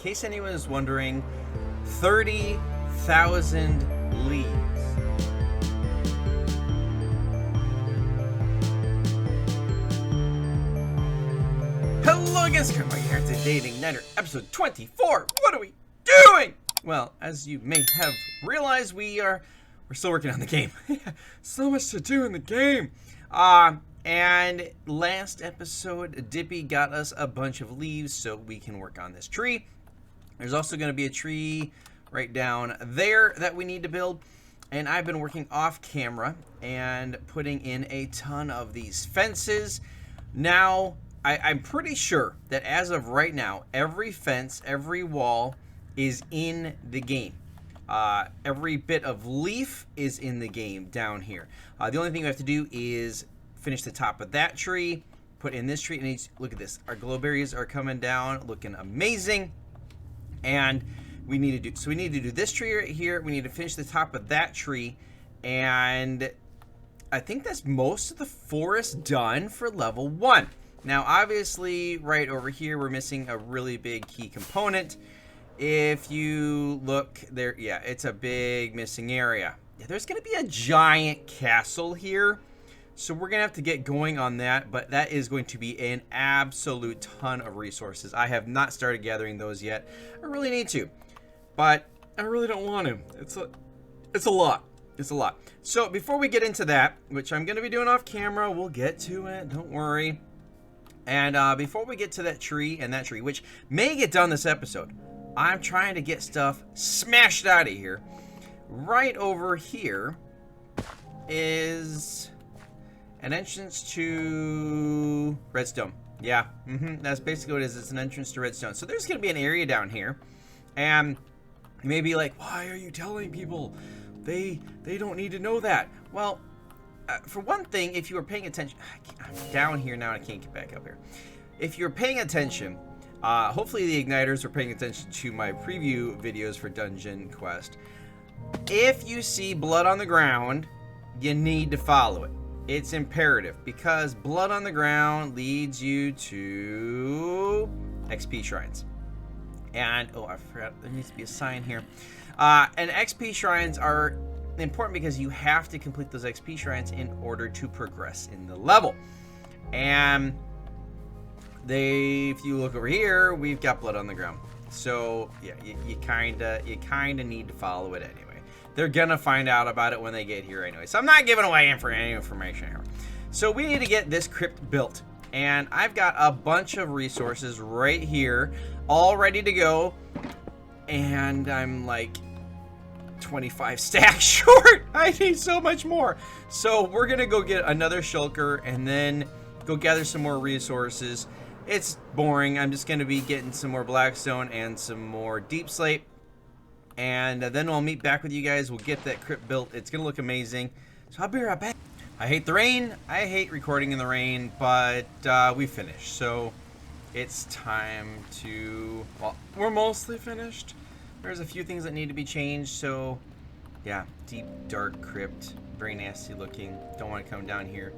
case anyone is wondering, 30,000 leaves. Hello again, Skunkmunkee here today at Igniter episode 24. What are we doing? Well, as you may have realized, we're still working on the game. So much to do in the game. And last episode, Dippy got us a bunch of leaves so we can work on this tree. There's also going to be a tree right down there that we need to build. And I've been working off camera and putting in a ton of these fences. Now, I'm pretty sure that as of right now, every fence, every wall is in the game. Every bit of leaf is in the game down here. The only thing we have to do is finish the top of that tree, put in this tree, and look at this. Our glowberries are coming down, looking amazing. And we need to do this tree right here. We need to finish the top of that tree, and I think that's most of the forest done for level 1. Now, obviously, right over here, we're missing a really big key component. If you look there, yeah, it's a big missing area. Yeah, there's going to be a giant castle here, so we're going to have to get going on that, but that is going to be an absolute ton of resources. I have not started gathering those yet. I really need to, but I really don't want to. It's a lot. It's a lot. So before we get into that, which I'm going to be doing off camera, we'll get to it. Don't worry. And before we get to that tree, which may get done this episode, I'm trying to get stuff smashed out of here. Right over here is an entrance to redstone. Yeah, that's basically what it is. It's an entrance to redstone. So there's going to be an area down here. And you may be like, why are you telling people? They don't need to know that. Well, for one thing, if you were paying attention, I'm down here now, I can't get back up here. If you're paying attention, hopefully the Ignitors are paying attention to my preview videos for Dungeon Quest. If you see blood on the ground, you need to follow it. It's imperative, because blood on the ground leads you to XP shrines. And, oh, I forgot, there needs to be a sign here. And XP shrines are important because you have to complete those XP shrines in order to progress in the level. And if you look over here, we've got blood on the ground. So yeah, you kinda need to follow it anyway. They're gonna find out about it when they get here anyway. So I'm not giving away any information here. So we need to get this crypt built, and I've got a bunch of resources right here, all ready to go. And I'm like 25 stacks short. I need so much more. So we're gonna go get another shulker and then go gather some more resources. It's boring. I'm just gonna be getting some more blackstone and some more deep slate, and then I'll meet back with you guys. We'll get that crypt built. It's gonna look amazing. So I'll be right back. I hate the rain. I hate recording in the rain, but we finished. So it's time to, well, we're mostly finished. There's a few things that need to be changed, so yeah, deep, dark crypt, very nasty looking. Don't want to come down here,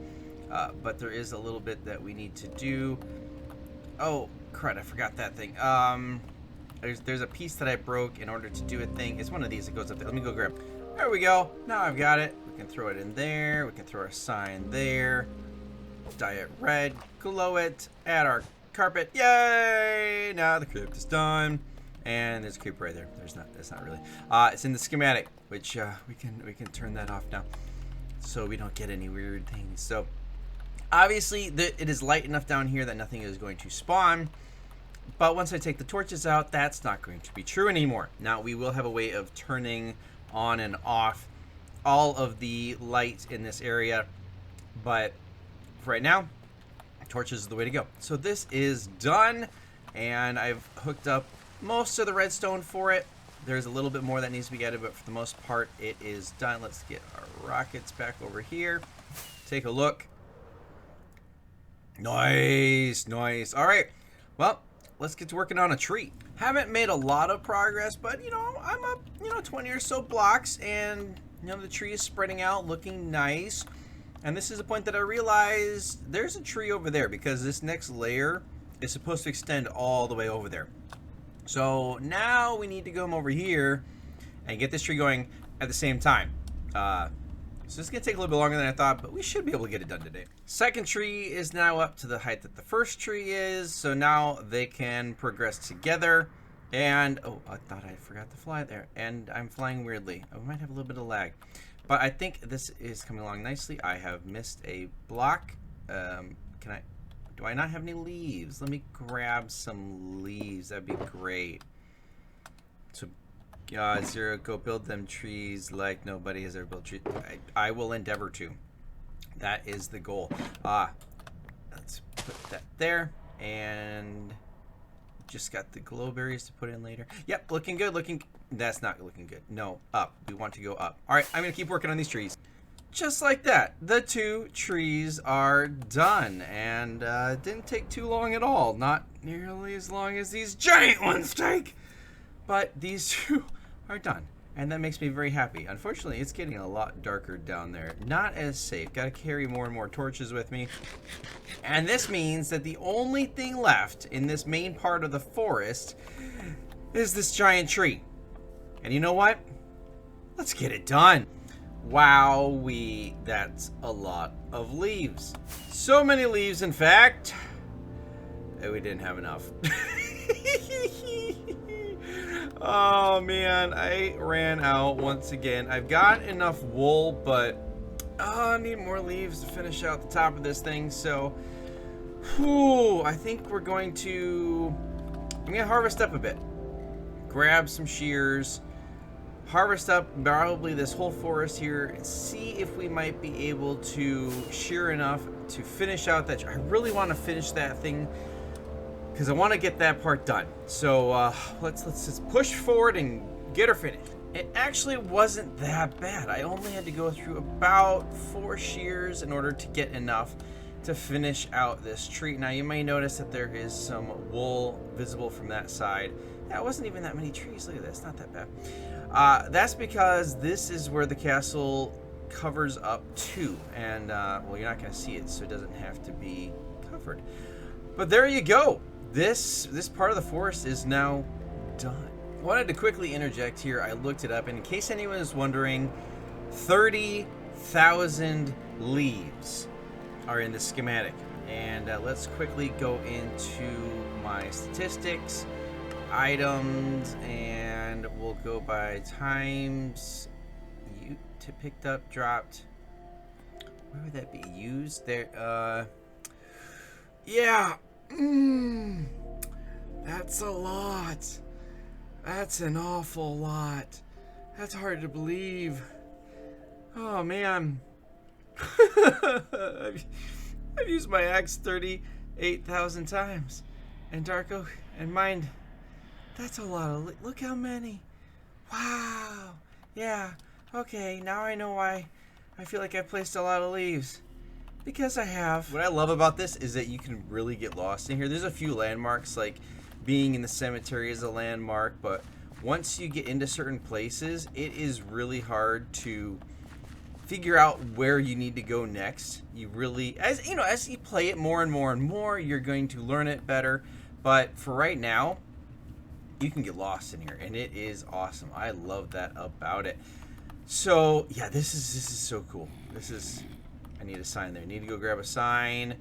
but there is a little bit that we need to do. Oh, crud, I forgot that thing. There's a piece that I broke in order to do a thing. It's one of these that goes up there. Let me go grab. There we go. Now I've got it. We can throw it in there. We can throw our sign there. Dye it red. Glow it. Add our carpet. Yay! Now the crypt is done. And there's a creep right there. That's not really. It's in the schematic, which we can turn that off now, so we don't get any weird things. So obviously it is light enough down here that nothing is going to spawn. But once I take the torches out, that's not going to be true anymore. Now we will have a way of turning on and off all of the light in this area, but for right now, torches is the way to go. So this is done, and I've hooked up most of the redstone for it. There's a little bit more that needs to be added, but for the most part, it is done. Let's get our rockets back over here. Take a look. Nice, nice. All right, well, let's get to working on a tree. Haven't made a lot of progress, but, you know, I'm up, 20 or so blocks, and, the tree is spreading out, looking nice. And this is a point that I realized there's a tree over there, because this next layer is supposed to extend all the way over there. So now we need to come over here and get this tree going at the same time. So it's going to take a little bit longer than I thought, but we should be able to get it done today. Second tree is now up to the height that the first tree is, so now they can progress together. And, oh, I thought I forgot to fly there, and I'm flying weirdly. I might have a little bit of lag, but I think this is coming along nicely. I have missed a block. Do I not have any leaves? Let me grab some leaves. That'd be great. So, Zero, go build them trees like nobody has ever built trees. I will endeavor to. That is the goal. Let's put that there, and just got the glowberries to put in later. Yep, looking good. That's not looking good. No, up. We want to go up. All right, I'm gonna keep working on these trees. Just like that, the 2 trees are done, and it didn't take too long at all. Not nearly as long as these giant ones take, but these 2 are done, and that makes me very happy. Unfortunately, it's getting a lot darker down there. Not as safe. Got to carry more and more torches with me, and this means that the only thing left in this main part of the forest is this giant tree. And you know what? Let's get it done. Wowee, that's a lot of leaves. So many leaves, in fact, that we didn't have enough. Oh man, I ran out once again. I've got enough wool, but I need more leaves to finish out the top of this thing. So, I think we're going to, I'm gonna harvest up a bit. Grab some shears. Harvest up probably this whole forest here and see if we might be able to shear enough to finish out that. I really want to finish that thing because I want to get that part done. So let's just push forward and get her finished. It actually wasn't that bad. I only had to go through about 4 shears in order to get enough to finish out this tree. Now you may notice that there is some wool visible from that side. That wasn't even that many trees. Look at this, not that bad. That's because this is where the castle covers up to, and well, you're not going to see it, so it doesn't have to be covered. But there you go. This part of the forest is now done. I wanted to quickly interject here. I looked it up, and in case anyone is wondering, 30,000 leaves are in the schematic. And let's quickly go into my statistics, items, and we'll go by times picked up, dropped. Where would that be? Used there. Yeah. That's a lot. That's an awful lot. That's hard to believe. Oh man. I've used my axe 38,000 times. And dark oak and mine. That's a lot of. Look how many. Wow. Yeah. Okay. Now I know why I feel like I placed a lot of leaves. Because I have. What I love about this is that you can really get lost in here. There's a few landmarks, like being in the cemetery is a landmark, but once you get into certain places, it is really hard to figure out where you need to go next. You really, as you know, as you play it more and more and more, you're going to learn it better. But for right now, you can get lost in here, and it is awesome. I love that about it. So yeah, this is so cool. This is. I need a sign there. I need to go grab a sign.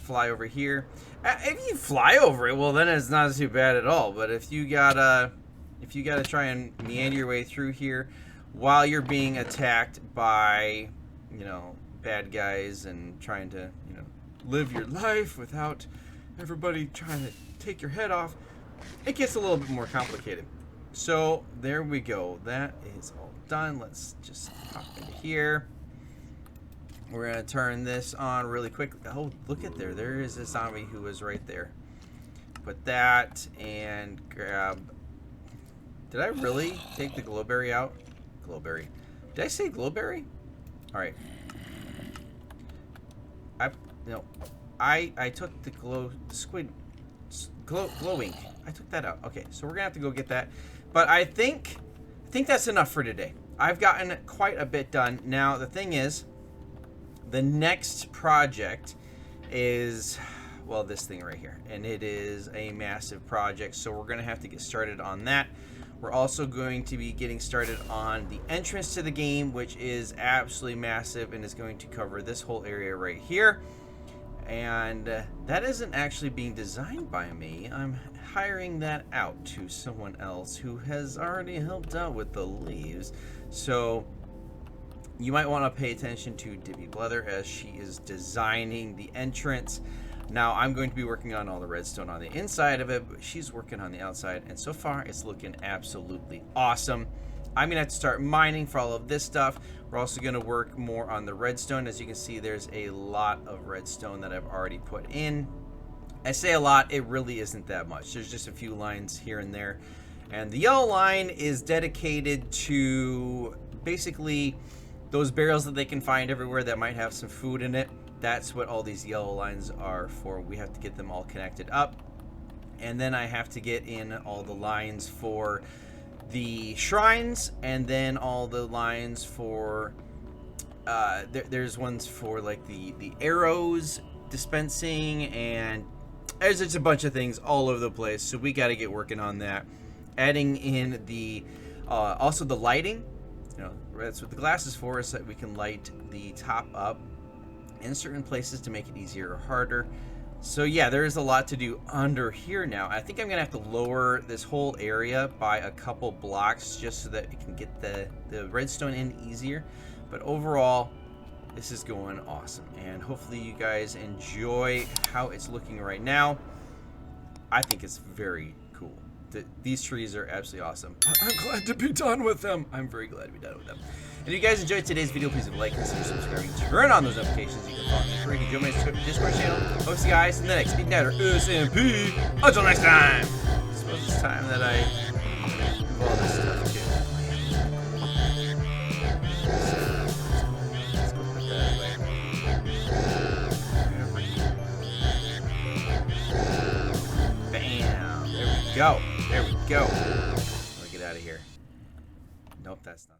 Fly over here. If you fly over it, well, then it's not too bad at all. But if you gotta try and meander your way through here while you're being attacked by, you know, bad guys and trying to, you know, live your life without everybody trying to take your head off, it gets a little bit more complicated. So there we go. That is all done. Let's just hop into here. We're going to turn this on really quick. Oh, look at there. There is a zombie who was right there. Put that and grab... Did I really take the glowberry out? Glowberry. Did I say glowberry? Alright. I took the glow ink. I took that out. Okay, so we're going to have to go get that. But I think that's enough for today. I've gotten quite a bit done. Now, the thing is... The next project is, well, this thing right here, and it is a massive project, so we're gonna have to get started on that. We're also going to be getting started on the entrance to the game, which is absolutely massive and is going to cover this whole area right here. And that isn't actually being designed by me. I'm hiring that out to someone else who has already helped out with the leaves. So you might want to pay attention to Dibby Blether as she is designing the entrance. Now I'm going to be working on all the redstone on the inside of it, but she's working on the outside, and so far it's looking absolutely awesome. I'm gonna have to start mining for all of this stuff. We're also gonna work more on the redstone. As you can see, there's a lot of redstone that I've already put in. I say a lot, it really isn't that much. There's just a few lines here and there. And the yellow line is dedicated to basically those barrels that they can find everywhere that might have some food in it. That's what all these yellow lines are for. We have to get them all connected up. And then I have to get in all the lines for the shrines, and then all the lines for there's ones for like the arrows dispensing, and there's just a bunch of things all over the place. So we got to get working on that. Adding in the also the lighting. You know, that's what the glass is for, is that we can light the top up in certain places to make it easier or harder. So yeah, there's a lot to do under here now. I think I'm gonna have to lower this whole area by a couple blocks just so that it can get the redstone in easier. But overall, this is going awesome, and hopefully you guys enjoy how it's looking right now. I think it's very cool. These trees are absolutely awesome. I'm glad to be done with them. I'm very glad to be done with them. And if you guys enjoyed today's video, please leave a like, consider subscribing, turn on those notifications. You can follow me for free. You can join my Discord channel. Hope to see you guys in the next Igniter SMP. Until next time. I suppose it's time that I do all this stuff too. Let's go put that away. Bam. There we go. There we go. Let me get out of here. Nope, that's not.